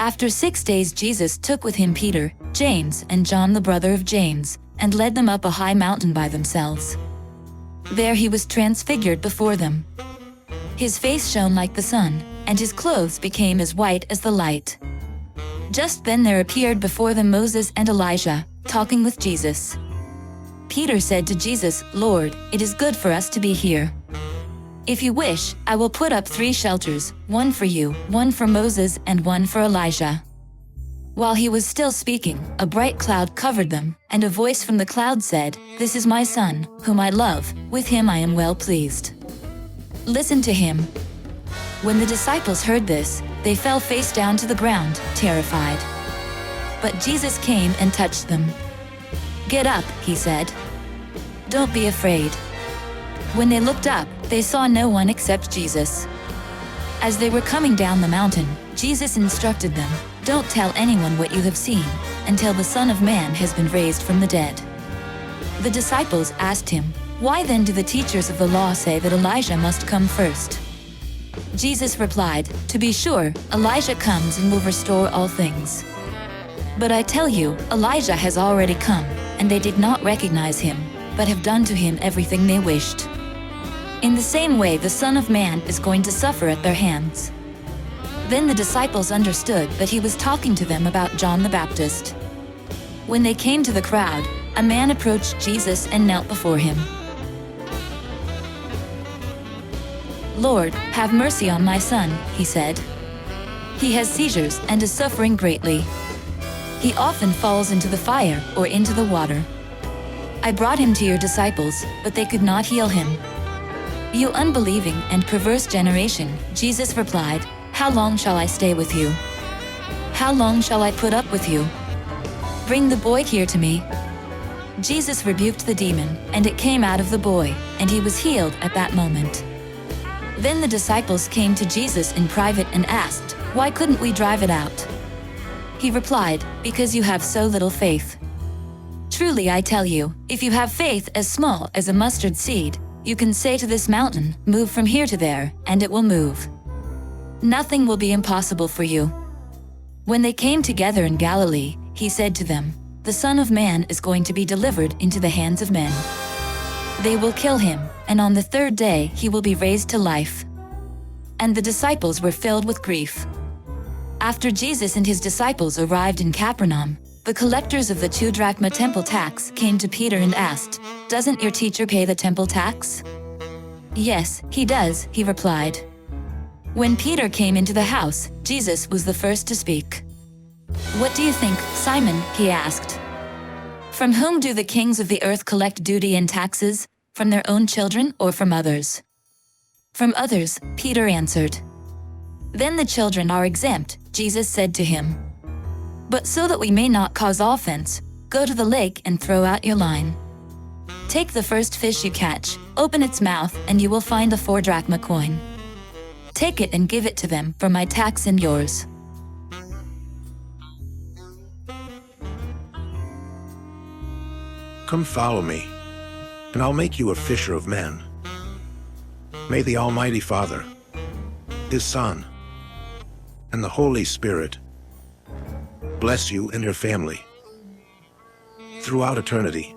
After 6 days Jesus took with him Peter, James, and John the brother of James, and led them up a high mountain by themselves. There he was transfigured before them. His face shone like the sun, and his clothes became as white as the light. Just then there appeared before them Moses and Elijah, talking with Jesus. Peter said to Jesus, "Lord, it is good for us to be here. If you wish, I will put up 3 shelters, one for you, one for Moses, and one for Elijah." While he was still speaking, a bright cloud covered them, and a voice from the cloud said, "This is my son, whom I love, with him I am well pleased. Listen to him." When the disciples heard this, they fell face down to the ground, terrified. But Jesus came and touched them. "Get up," he said. "Don't be afraid." When they looked up, they saw no one except Jesus. As they were coming down the mountain, Jesus instructed them, "Don't tell anyone what you have seen, until the Son of Man has been raised from the dead." The disciples asked him, "Why then do the teachers of the law say that Elijah must come first?" Jesus replied, "To be sure, Elijah comes and will restore all things. But I tell you, Elijah has already come, and they did not recognize him, but have done to him everything they wished. In the same way the Son of Man is going to suffer at their hands." Then the disciples understood that he was talking to them about John the Baptist. When they came to the crowd, a man approached Jesus and knelt before him. "Lord, have mercy on my son," he said. "He has seizures and is suffering greatly. He often falls into the fire or into the water. I brought him to your disciples, but they could not heal him." "You unbelieving and perverse generation," Jesus replied, "how long shall I stay with you? How long shall I put up with you? Bring the boy here to me." Jesus rebuked the demon, and it came out of the boy, and he was healed at that moment. Then the disciples came to Jesus in private and asked, "Why couldn't we drive it out?" He replied, "Because you have so little faith. Truly I tell you, if you have faith as small as a mustard seed, you can say to this mountain, 'Move from here to there,' and it will move. Nothing will be impossible for you." When they came together in Galilee, he said to them, "The Son of Man is going to be delivered into the hands of men. They will kill him, and on the 3rd day he will be raised to life." And the disciples were filled with grief. After Jesus and his disciples arrived in Capernaum, the collectors of the 2 drachma temple tax came to Peter and asked, "Doesn't your teacher pay the temple tax?" "Yes, he does," he replied. When Peter came into the house, Jesus was the first to speak. "What do you think, Simon?" he asked. "From whom do the kings of the earth collect duty and taxes? From their own children or from others?" "From others," Peter answered. "Then the children are exempt," Jesus said to him. "But so that we may not cause offense, go to the lake and throw out your line. Take the first fish you catch, open its mouth, and you will find a 4 drachma coin. Take it and give it to them for my tax and yours." Come follow me, and I'll make you a fisher of men. May the Almighty Father, His Son, and the Holy Spirit bless you and your family throughout eternity.